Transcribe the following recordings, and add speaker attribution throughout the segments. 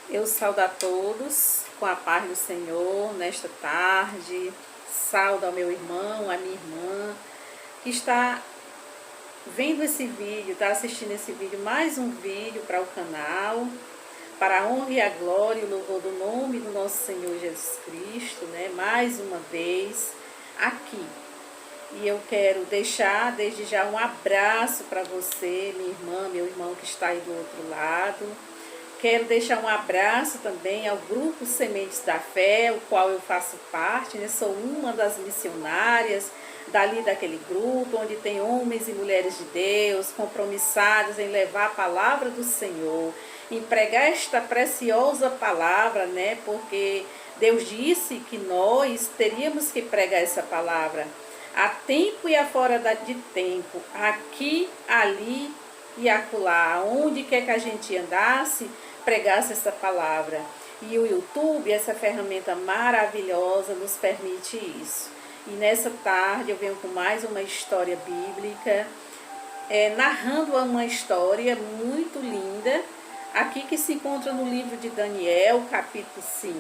Speaker 1: Eu saúdo a todos com a paz do Senhor nesta tarde. Saúdo ao meu irmão, à minha irmã, que está vendo esse vídeo, está assistindo esse vídeo, mais um vídeo para o canal, para a honra e a glória e o louvor do nome do nosso Senhor Jesus Cristo, né? Mais uma vez aqui. E eu quero deixar desde já um abraço para você, minha irmã, meu irmão que está aí do outro lado. Quero deixar um abraço também ao Grupo Sementes da Fé, o qual eu faço parte, né? Sou uma das missionárias dali daquele grupo, onde tem homens e mulheres de Deus compromissados em levar a palavra do Senhor, em pregar esta preciosa palavra, né? Porque Deus disse que nós teríamos que pregar essa palavra a tempo e a fora de tempo, aqui, ali e acolá, onde quer que a gente andasse, pregasse essa palavra. E o YouTube, essa ferramenta maravilhosa, nos permite isso. E nessa tarde eu venho com mais uma história bíblica, narrando uma história muito linda, aqui que se encontra no livro de Daniel, capítulo 5.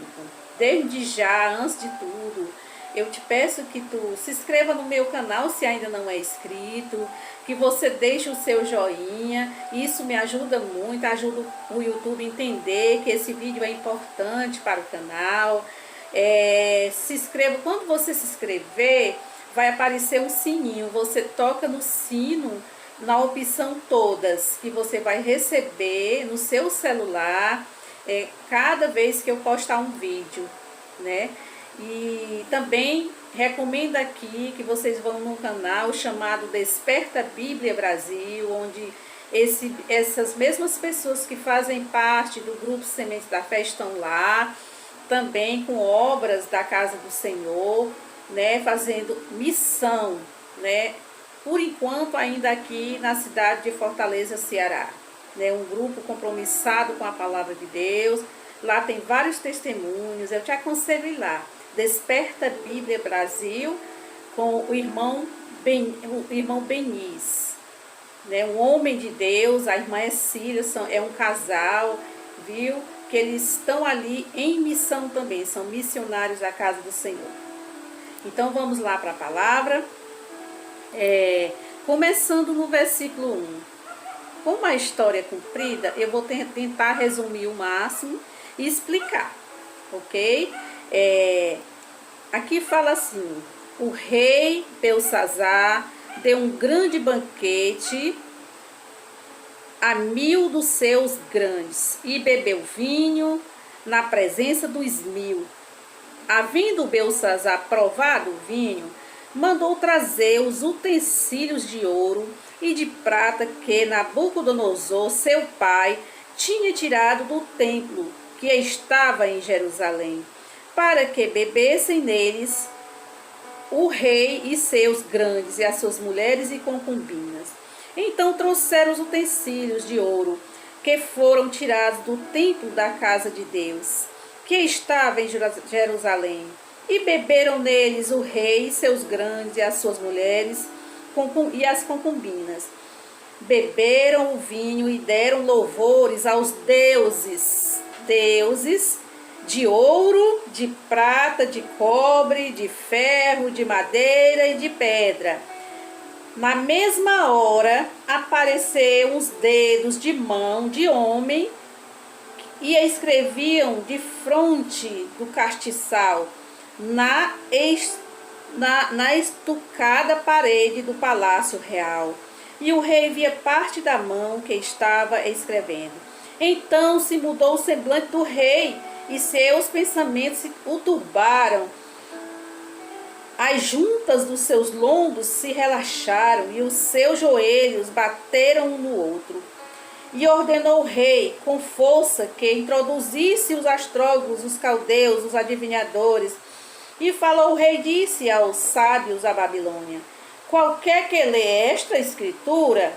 Speaker 1: Desde já, antes de tudo, eu te peço que tu se inscreva no meu canal se ainda não é inscrito, que você deixe o seu joinha, isso me ajuda muito, ajuda o YouTube a entender que esse vídeo é importante para o canal. Se inscreva, quando você se inscrever, vai aparecer um sininho, você toca no sino, na opção todas, que você vai receber no seu celular, cada vez que eu postar um vídeo, né? E também recomendo aqui que vocês vão no canal chamado Desperta Bíblia Brasil, onde essas mesmas pessoas que fazem parte do Grupo Sementes da Fé estão lá, também com obras da Casa do Senhor, né, fazendo missão, né, por enquanto ainda aqui na cidade de Fortaleza, Ceará. Né, um grupo compromissado com a Palavra de Deus. Lá tem vários testemunhos, eu te aconselho ir lá. Desperta Bíblia Brasil, com o irmão Benis, né? Um homem de Deus, a irmã Cília, é um casal, viu? Que eles estão ali em missão também, são missionários da Casa do Senhor. Então vamos lá para a palavra, começando no versículo 1. Como a história é comprida, eu vou tentar resumir o máximo e explicar, ok? Aqui fala assim: o rei Belsazar deu um grande banquete a 1000 dos seus grandes e bebeu vinho na presença dos 1000. Havendo Belsazar provado o vinho, mandou trazer os utensílios de ouro e de prata que Nabucodonosor, seu pai, tinha tirado do templo que estava em Jerusalém, para que bebessem neles o rei e seus grandes, e as suas mulheres e concubinas. Então trouxeram os utensílios de ouro que foram tirados do templo da casa de Deus, que estava em Jerusalém, e beberam neles o rei e seus grandes, e as suas mulheres e as concubinas. Beberam o vinho e deram louvores aos deuses de ouro, de prata, de cobre, de ferro, de madeira e de pedra. Na mesma hora apareceram os dedos de mão de homem e escreviam de fronte do castiçal na estucada parede do palácio real. E o rei via parte da mão que estava escrevendo. Então se mudou o semblante do rei e seus pensamentos se turbaram. As juntas dos seus lombos se relaxaram e os seus joelhos bateram um no outro. E ordenou o rei com força que introduzisse os astrólogos, os caldeus, os adivinhadores. E falou o rei, disse aos sábios da Babilônia: qualquer que lê esta escritura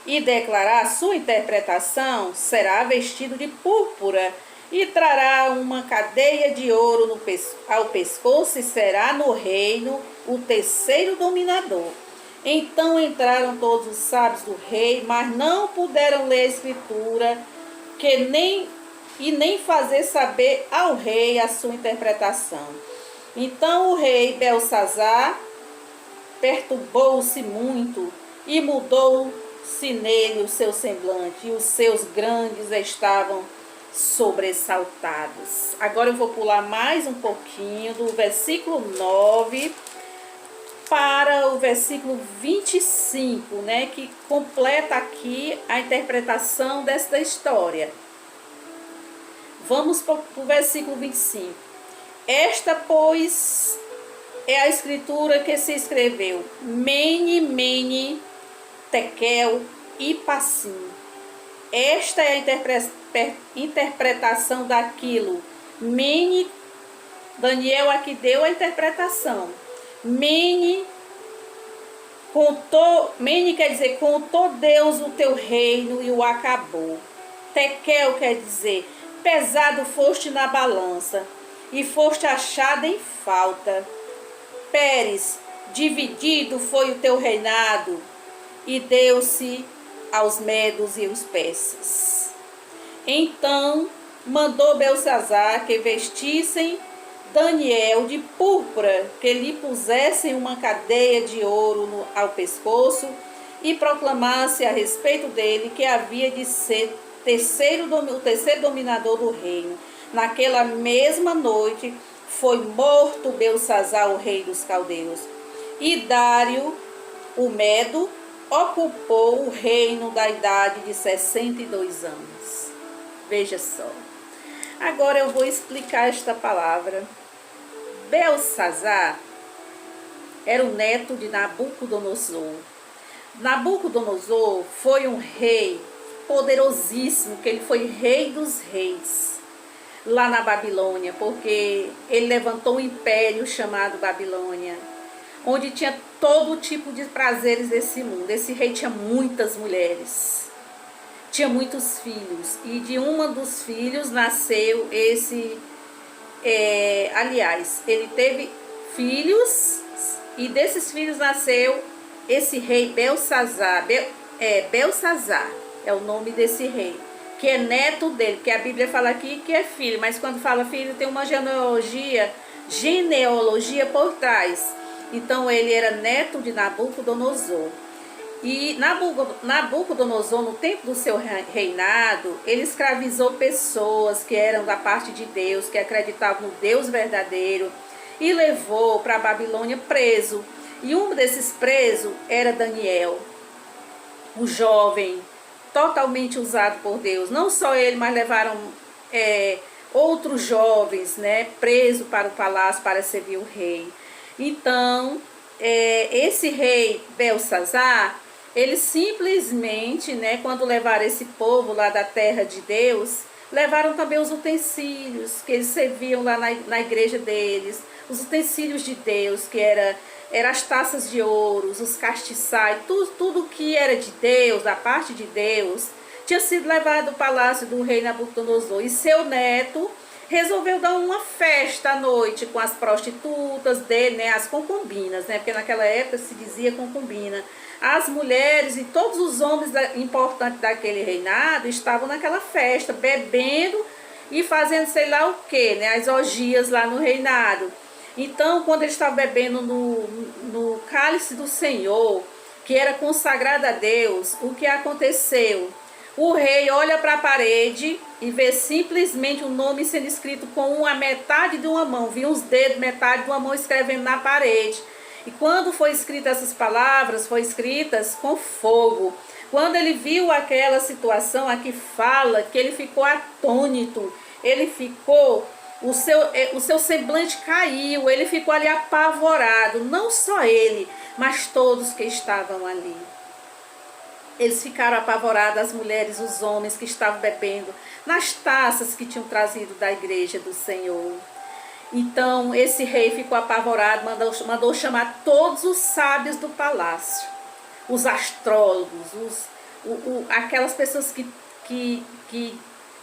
Speaker 1: e declarar a sua interpretação, será vestido de púrpura e trará uma cadeia de ouro ao pescoço e será no reino o terceiro dominador. Então entraram todos os sábios do rei, mas não puderam ler a escritura, que nem e nem fazer saber ao rei a sua interpretação. Então o rei Belsazar perturbou-se muito e mudou-se nele o seu semblante, e os seus grandes estavam sobressaltados. Agora eu vou pular mais um pouquinho do versículo 9 para o versículo 25, né, que completa aqui a interpretação desta história. Vamos para o versículo 25. Esta, pois, é a escritura que se escreveu: Mene, Mene, Tekel e Parsim. Esta é a interpretação daquilo. Mene, Daniel aqui deu a interpretação. Mene quer dizer, contou Deus o teu reino e o acabou. Tekel quer dizer, pesado foste na balança e foste achado em falta. Pérez, dividido foi o teu reinado e deu-se aos medos e os persas. Então mandou Belsazar que vestissem Daniel de púrpura, que lhe pusessem uma cadeia de ouro ao pescoço e proclamasse a respeito dele que havia de ser o terceiro dominador do reino. Naquela mesma noite foi morto Belsazar, o rei dos caldeus, e Dário, o Medo, ocupou o reino da idade de 62 anos. Veja só. Agora eu vou explicar esta palavra. Belsazar era o neto de Nabucodonosor. Nabucodonosor foi um rei poderosíssimo, que ele foi rei dos reis lá na Babilônia, porque ele levantou um império chamado Babilônia, onde tinha todo tipo de prazeres desse mundo. Esse rei tinha muitas mulheres, tinha muitos filhos, e de uma dos filhos nasceu esse... aliás, ele teve filhos, e desses filhos nasceu esse rei Belsazar. Belsazar é o nome desse rei, que é neto dele, que a Bíblia fala aqui que é filho, mas quando fala filho tem uma genealogia por trás. Então ele era neto de Nabucodonosor. E Nabucodonosor, no tempo do seu reinado, ele escravizou pessoas que eram da parte de Deus, que acreditavam no Deus verdadeiro, e levou para a Babilônia preso. E um desses presos era Daniel, o jovem, totalmente usado por Deus. Não só ele, mas levaram outros jovens, né, presos para o palácio para servir o rei. Então, esse rei Belsazar, ele simplesmente, né, quando levaram esse povo lá da terra de Deus, levaram também os utensílios que eles serviam lá na igreja deles, os utensílios de Deus, que era as taças de ouro, os castiçais, tudo que era de Deus, da parte de Deus, tinha sido levado ao palácio do rei Nabucodonosor. E seu neto resolveu dar uma festa à noite com as prostitutas dele, né, as concubinas, né, porque naquela época se dizia concubina. As mulheres e todos os homens importantes daquele reinado estavam naquela festa, bebendo e fazendo sei lá o que, né, as orgias lá no reinado. Então, quando eles estavam bebendo no cálice do Senhor, que era consagrado a Deus, o que aconteceu? O rei olha para a parede e vê simplesmente o nome sendo escrito com a metade de uma mão. Viu os dedos, metade de uma mão escrevendo na parede. E quando foi escritas essas palavras, foi escritas com fogo. Quando ele viu aquela situação, aqui fala que ele ficou atônito. Ele ficou, o seu semblante caiu, ele ficou ali apavorado. Não só ele, mas todos que estavam ali. Eles ficaram apavorados, as mulheres, os homens que estavam bebendo nas taças que tinham trazido da igreja do Senhor. Então esse rei ficou apavorado, mandou chamar todos os sábios do palácio, os astrólogos, aquelas pessoas que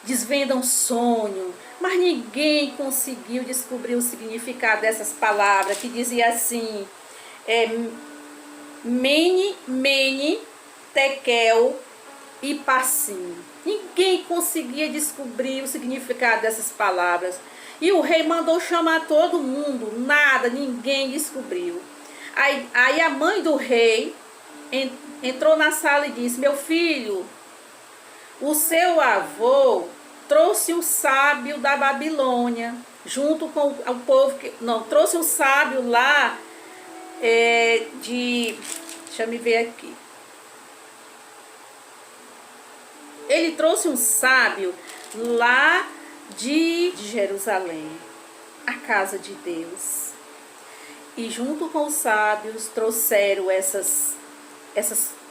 Speaker 1: desvendam sonho, mas ninguém conseguiu descobrir o significado dessas palavras, que dizia assim, Mene, Mene, Tekel e Parsim. Ninguém conseguia descobrir o significado dessas palavras. E o rei mandou chamar todo mundo, nada, ninguém descobriu. Aí a mãe do rei entrou na sala e disse: meu filho, o seu avô trouxe o sábio da Babilônia, junto com o povo que. Não, trouxe o sábio lá deixa eu ver aqui. Ele trouxe um sábio lá de Jerusalém, a casa de Deus. E junto com os sábios trouxeram essas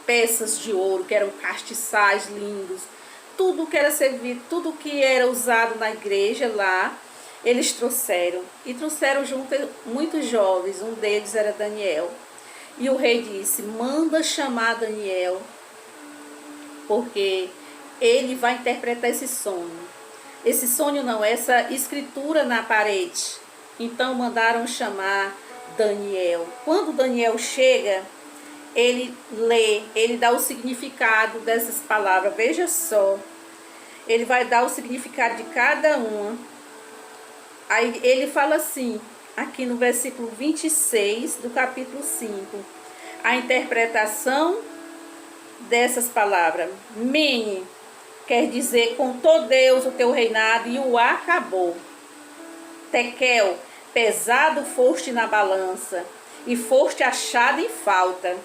Speaker 1: peças de ouro, que eram castiçais lindos. Tudo que era servido, tudo que era usado na igreja lá, eles trouxeram. E trouxeram junto muitos jovens, um deles era Daniel. E o rei disse: manda chamar Daniel, porque ele vai interpretar esse sonho. Esse sonho não, essa escritura na parede. Então mandaram chamar Daniel. Quando Daniel chega, ele lê, ele dá o significado dessas palavras. Veja só, ele vai dar o significado de cada uma. Aí ele fala assim, aqui no versículo 26 do capítulo 5, a interpretação dessas palavras. Mene quer dizer: contou Deus o teu reinado e o acabou. Tekel, pesado foste na balança e foste achado em falta.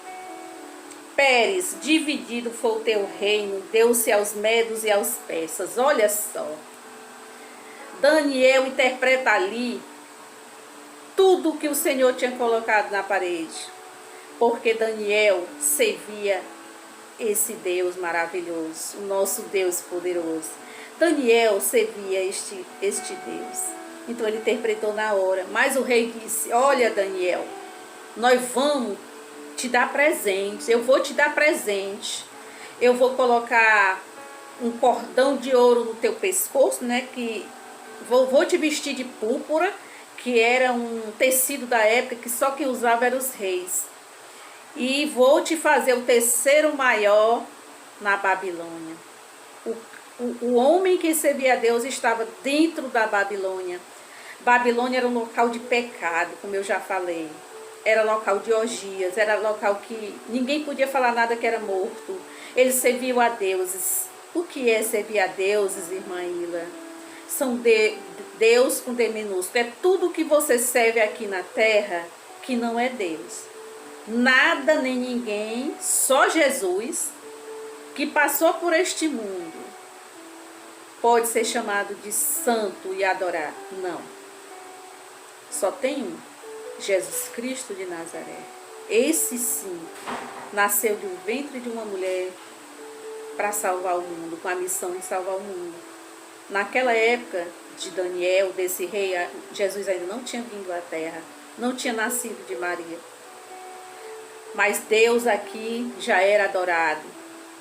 Speaker 1: Pérez, dividido foi o teu reino, deu-se aos medos e aos persas. Olha só, Daniel interpreta ali tudo que o Senhor tinha colocado na parede, porque Daniel servia esse Deus maravilhoso, o nosso Deus poderoso. Daniel servia este Deus. Então ele interpretou na hora. Mas o rei disse: olha, Daniel, nós vamos te dar presentes. Eu vou te dar presente. Eu vou colocar um cordão de ouro no teu pescoço, né? Que vou te vestir de púrpura, que era um tecido da época que só quem usava eram os reis. E vou te fazer o terceiro maior na Babilônia. O homem que servia a Deus estava dentro da Babilônia. Babilônia era um local de pecado, como eu já falei. Era local de orgias, era local que ninguém podia falar nada que era morto. Eles serviam a deuses. O que é servir a deuses, irmã Ila? São Deus com D minúsculo. É tudo que você serve aqui na terra que não é Deus. Nada nem ninguém, só Jesus, que passou por este mundo, pode ser chamado de santo e adorar. Não. Só tem um, Jesus Cristo de Nazaré. Esse sim, nasceu de um ventre de uma mulher para salvar o mundo, com a missão de salvar o mundo. Naquela época de Daniel, desse rei, Jesus ainda não tinha vindo à terra, não tinha nascido de Maria. Mas Deus aqui já era adorado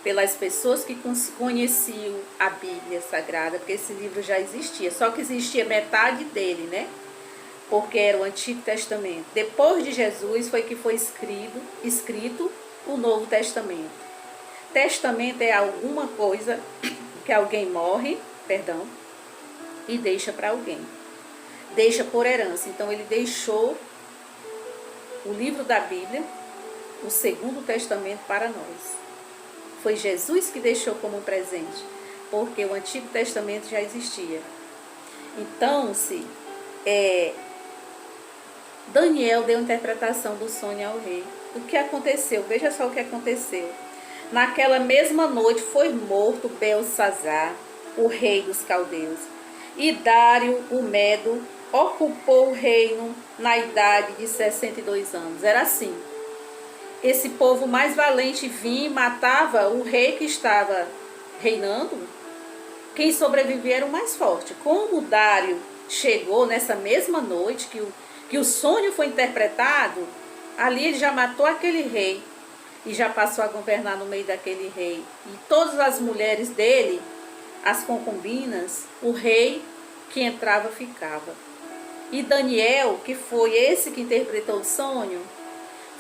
Speaker 1: pelas pessoas que conheciam a Bíblia Sagrada, porque esse livro já existia, só que existia metade dele, né? Porque era o Antigo Testamento. Depois de Jesus foi que foi escrito o Novo Testamento. Testamento é alguma coisa que alguém morre, e deixa para alguém. Deixa por herança. Então ele deixou o livro da Bíblia, o Segundo Testamento, para nós. Foi Jesus que deixou como presente, porque o Antigo Testamento já existia. Então, Daniel deu interpretação do sonho ao rei. O que aconteceu? Veja só o que aconteceu. Naquela mesma noite foi morto Belsazar, o rei dos caldeus, e Dário, o Medo, ocupou o reino na idade de 62 anos. Era assim. Esse povo mais valente vinha e matava o rei que estava reinando. Quem sobrevivia era o mais forte. Como Dário chegou nessa mesma noite que o sonho foi interpretado, ali ele já matou aquele rei e já passou a governar no meio daquele rei. E todas as mulheres dele, as concubinas, o rei que entrava ficava. E Daniel, que foi esse que interpretou o sonho,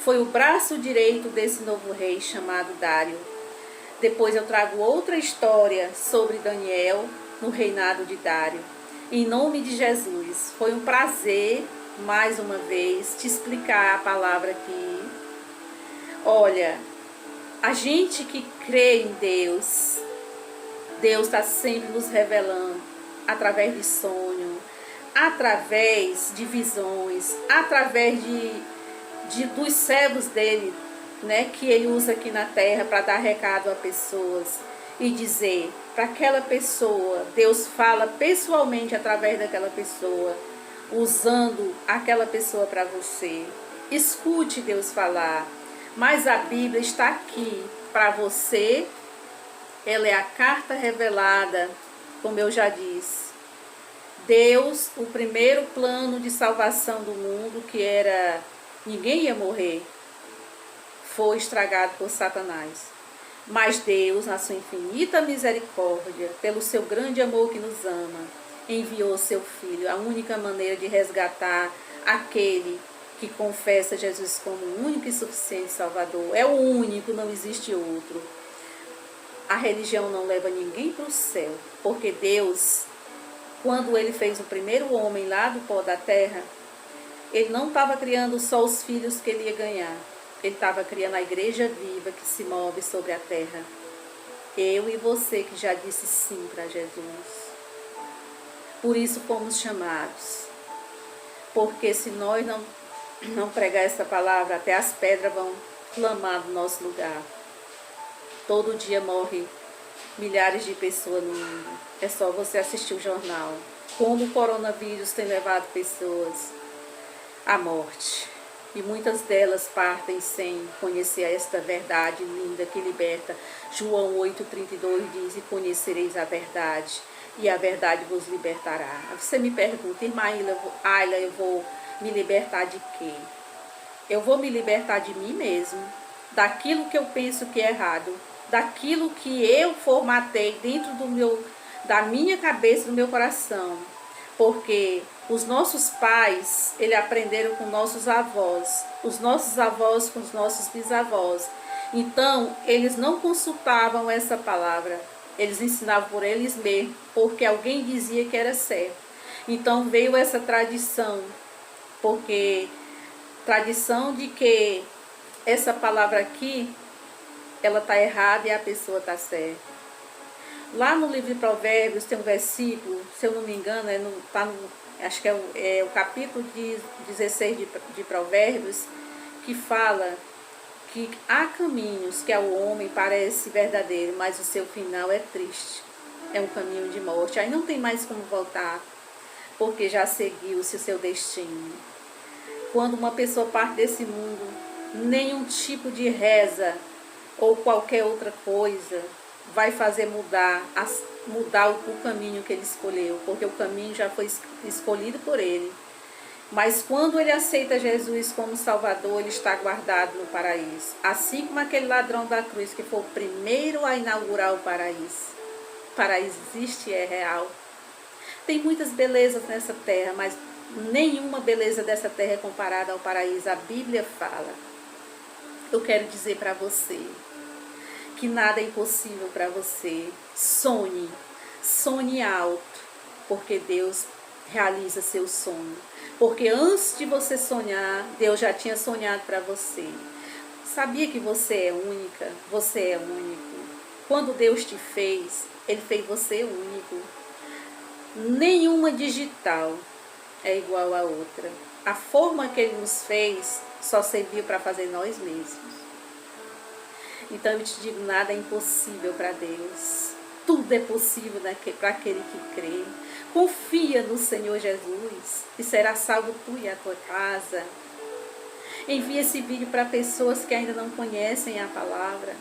Speaker 1: foi o braço direito desse novo rei chamado Dário. Depois eu trago outra história sobre Daniel no reinado de Dário. Em nome de Jesus, foi um prazer, mais uma vez, te explicar a palavra aqui. Olha, a gente que crê em Deus, Deus está sempre nos revelando através de sonho, através de visões, através dos servos dele, né, que ele usa aqui na terra para dar recado a pessoas e dizer para aquela pessoa. Deus fala pessoalmente através daquela pessoa, usando aquela pessoa para você. Escute Deus falar, mas a Bíblia está aqui para você. Ela é a carta revelada, como eu já disse. Deus, o primeiro plano de salvação do mundo, que era ninguém ia morrer, foi estragado por Satanás. Mas Deus, na sua infinita misericórdia, pelo seu grande amor que nos ama, enviou seu Filho, a única maneira de resgatar aquele que confessa Jesus como o único e suficiente Salvador. É o único, não existe outro. A religião não leva ninguém para o céu, porque Deus, quando ele fez o primeiro homem lá do pó da terra, ele não estava criando só os filhos que ele ia ganhar. Ele estava criando a igreja viva que se move sobre a terra. Eu e você que já disse sim para Jesus. Por isso fomos chamados. Porque se nós não pregar essa palavra, até as pedras vão clamar no nosso lugar. Todo dia morre milhares de pessoas no mundo. É só você assistir o jornal. Como o coronavírus tem levado pessoas à morte. E muitas delas partem sem conhecer esta verdade linda que liberta. João 8,32 diz: e conhecereis a verdade, e a verdade vos libertará. Você me pergunta: irmã Ayla, eu vou me libertar de quê? Eu vou me libertar de mim mesmo, daquilo que eu penso que é errado, daquilo que eu formatei dentro da minha cabeça, do meu coração. Porque os nossos pais, eles aprenderam com nossos avós, os nossos avós com os nossos bisavós. Então, eles não consultavam essa palavra, eles ensinavam por eles mesmos, porque alguém dizia que era certo. Então, veio essa tradição, porque tradição de que essa palavra aqui, ela está errada e a pessoa está certa. Lá no livro de Provérbios tem um versículo, se eu não me engano, acho que é o capítulo 16 de Provérbios, que fala que há caminhos que ao homem parece verdadeiro, mas o seu final é triste. É um caminho de morte. Aí não tem mais como voltar, porque já seguiu-se o seu destino. Quando uma pessoa parte desse mundo, nenhum tipo de reza ou qualquer outra coisa vai fazer mudar o caminho que ele escolheu, porque o caminho já foi escolhido por ele. Mas quando ele aceita Jesus como Salvador, ele está guardado no paraíso. Assim como aquele ladrão da cruz, que foi o primeiro a inaugurar o paraíso. O paraíso existe e é real. Tem muitas belezas nessa terra, mas nenhuma beleza dessa terra é comparada ao paraíso. A Bíblia fala. Eu quero dizer para você que nada é impossível para você. Sonhe, sonhe alto, porque Deus realiza seu sonho. Porque antes de você sonhar, Deus já tinha sonhado para você. Sabia que você é única? Você é único. Quando Deus te fez, Ele fez você único. Nenhuma digital é igual a outra. A forma que Ele nos fez só serviu para fazer nós mesmos. Então eu te digo, nada é impossível para Deus. Tudo é possível para aquele que crê. Confia no Senhor Jesus e será salvo tu e a tua casa. Envie esse vídeo para pessoas que ainda não conhecem a palavra,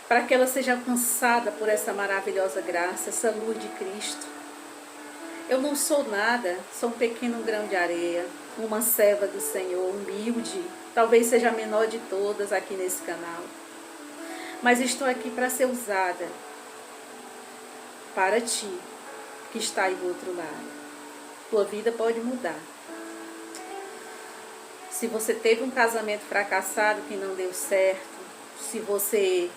Speaker 1: para que ela seja alcançada por essa maravilhosa graça, essa luz de Cristo. Eu não sou nada, sou um pequeno grão de areia, uma serva do Senhor, humilde, talvez seja a menor de todas aqui nesse canal. Mas estou aqui para ser usada para ti, que está aí do outro lado. Tua vida pode mudar. Se você teve um casamento fracassado que não deu certo, se você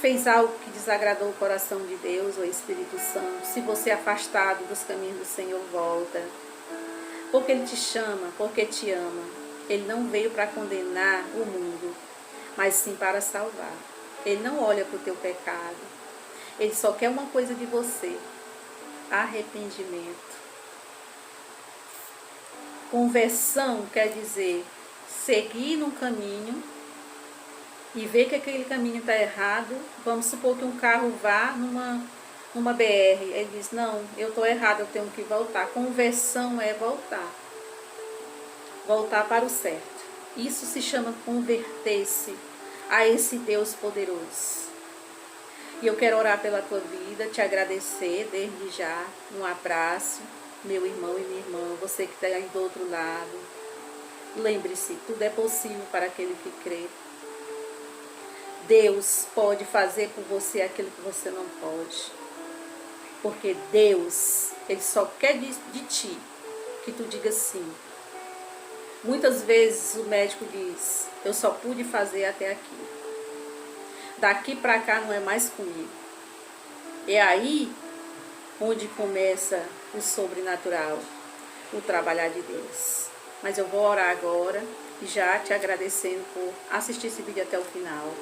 Speaker 1: fez algo que desagradou o coração de Deus, o Espírito Santo, se você é afastado dos caminhos do Senhor, volta. Porque Ele te chama, porque te ama. Ele não veio para condenar o mundo, mas sim para salvar. Ele não olha para o teu pecado. Ele só quer uma coisa de você: arrependimento. Conversão quer dizer seguir num caminho e ver que aquele caminho está errado. Vamos supor que um carro vá numa BR. Ele diz: não, eu estou errado, eu tenho que voltar. Conversão é voltar. Voltar para o certo. Isso se chama converter-se a esse Deus poderoso. E eu quero orar pela tua vida, te agradecer desde já. Um abraço, meu irmão e minha irmã, você que está aí do outro lado. Lembre-se, tudo é possível para aquele que crê. Deus pode fazer por você aquilo que você não pode. Porque Deus, Ele só quer de ti que tu diga sim. Muitas vezes o médico diz: eu só pude fazer até aqui. Daqui para cá não é mais comigo. É aí onde começa o sobrenatural, o trabalhar de Deus. Mas eu vou orar agora, já te agradecendo por assistir esse vídeo até o final.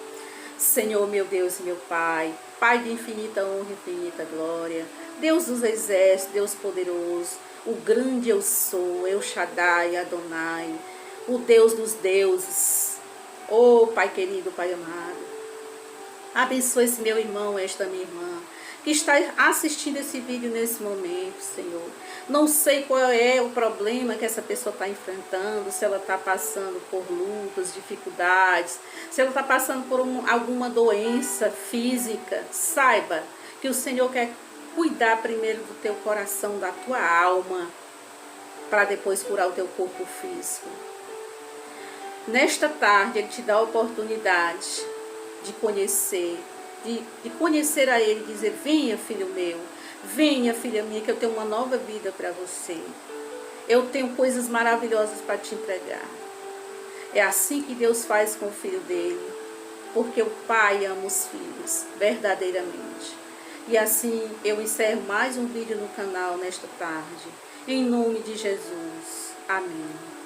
Speaker 1: Senhor, meu Deus e meu Pai, Pai de infinita honra e infinita glória, Deus dos exércitos, Deus poderoso, o grande eu sou, El Shaddai, Adonai, o Deus dos deuses. Oh, Pai querido, Pai amado, abençoa esse meu irmão, esta minha irmã, que está assistindo esse vídeo nesse momento, Senhor. Não sei qual é o problema que essa pessoa está enfrentando, se ela está passando por lutas, dificuldades, se ela está passando por alguma doença física. Saiba que o Senhor quer cuidar primeiro do teu coração, da tua alma, para depois curar o teu corpo físico. Nesta tarde, Ele te dá a oportunidade de conhecer, de conhecer a Ele, dizer: venha, filho meu, venha, filha minha, que eu tenho uma nova vida para você. Eu tenho coisas maravilhosas para te entregar. É assim que Deus faz com o filho dele, porque o Pai ama os filhos, verdadeiramente. E assim eu encerro mais um vídeo no canal nesta tarde. Em nome de Jesus. Amém.